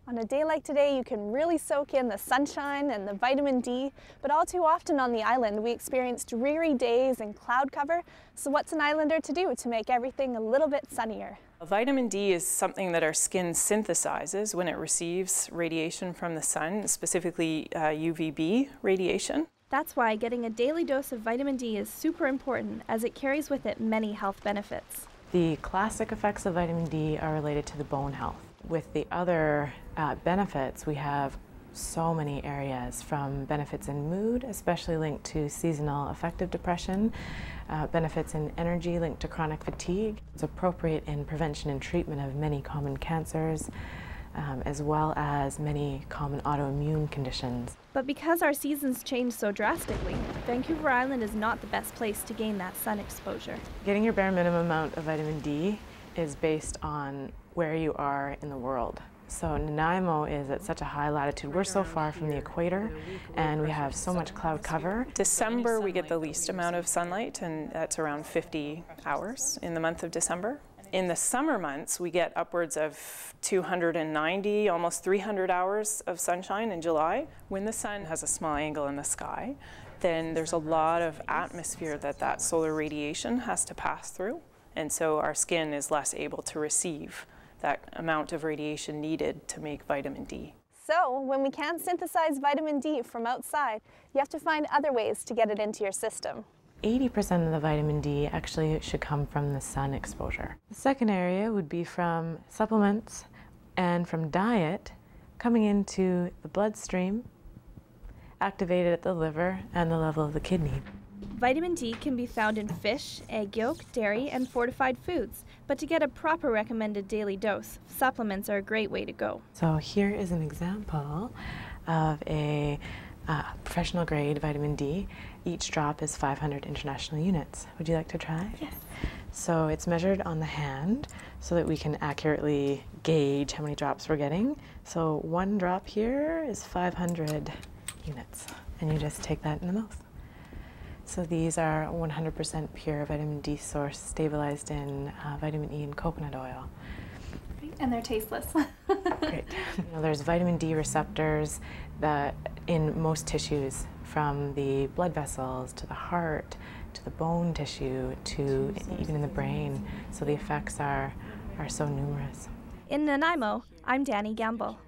On a day like today, you can really soak in the sunshine and the vitamin D, but all too often on the island, we experience dreary days and cloud cover. So what's an islander to do to make everything a little bit sunnier? Vitamin D is something that our skin synthesizes when it receives radiation from the sun, specifically UVB radiation. That's why getting a daily dose of vitamin D is super important, as it carries with it many health benefits. The classic effects of vitamin D are related to the bone health. With the other benefits, we have so many areas, from benefits in mood, especially linked to seasonal affective depression, benefits in energy linked to chronic fatigue. It's appropriate in prevention and treatment of many common cancers, as well as many common autoimmune conditions. But because our seasons change so drastically, Vancouver Island is not the best place to gain that sun exposure. Getting your bare minimum amount of vitamin D is based on where you are in the world. So Nanaimo is at such a high latitude. We're so far from the equator and we have so much cloud cover. December we get the least amount of sunlight, and that's around 50 hours in the month of December. In the summer months we get upwards of 290, almost 300 hours of sunshine in July. When the sun has a small angle in the sky, then there's a lot of atmosphere that solar radiation has to pass through, and so our skin is less able to receive that amount of radiation needed to make vitamin D. So when we can't synthesize vitamin D from outside, you have to find other ways to get it into your system. 80% of the vitamin D actually should come from the sun exposure. The second area would be from supplements and from diet coming into the bloodstream, activated at the liver and the level of the kidney. Vitamin D can be found in fish, egg yolk, dairy, and fortified foods. But to get a proper recommended daily dose, supplements are a great way to go. So here is an example of a professional grade vitamin D. Each drop is 500 international units. Would you like to try? Yes. So it's measured on the hand so that we can accurately gauge how many drops we're getting. So one drop here is 500 units, and you just take that in the mouth. So these are 100% pure vitamin D source, stabilized in vitamin E and coconut oil. And they're tasteless. Great. There's vitamin D receptors that in most tissues, from the blood vessels to the heart, to the bone tissue, to even in the brain. So the effects are so numerous. In Nanaimo, I'm Dani Gamble.